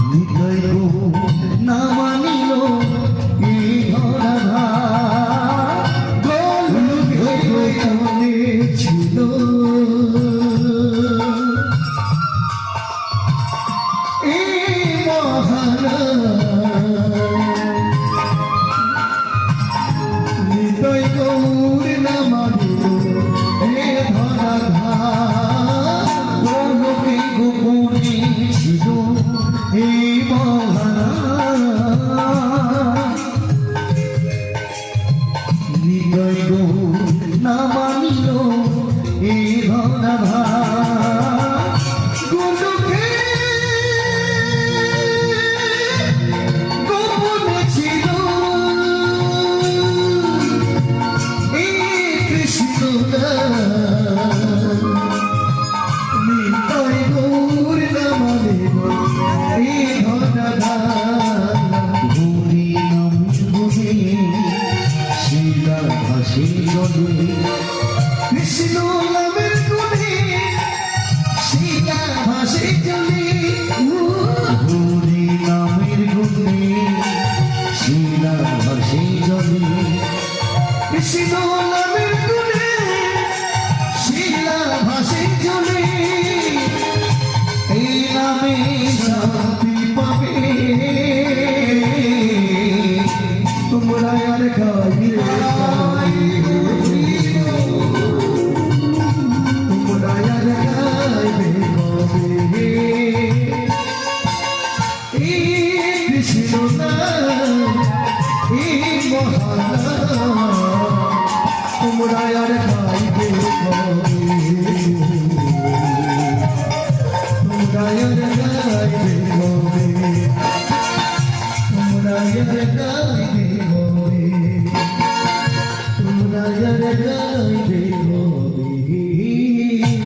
হৃদয় না মানিল এই ধরা গোপনে ছিল এই মহারা হৃদয় গৌর না মানিল এই ধরা গোপনে ছিল এই মহারা হৃদয় গৌর না মানিল এই ধরা গোলকে গোপনে ছিল এই কৃষ্ণ হৃদয় গৌর না মানিল এই ধরা গৌরী নাম শুনে শিলা ভাসে জলে কৃষ্ণ নামের গুণে শিলা ভাসে জলে গৌরী নামের গুণে শিলা ভাসে জলে কৃষ্ণ নামের গুণে শিলা ভাসে জলে এই নামে শান্তি পাবে তোমরা আর গাইবে তোমরা আর গাইবে কবে এই কৃষ্ণ নাম এই মহানাম তোমরা আর গাইবে কবে তোমরা আর গাইবে কবে তোমরা আর গাইবে তোমরা আর গাইবে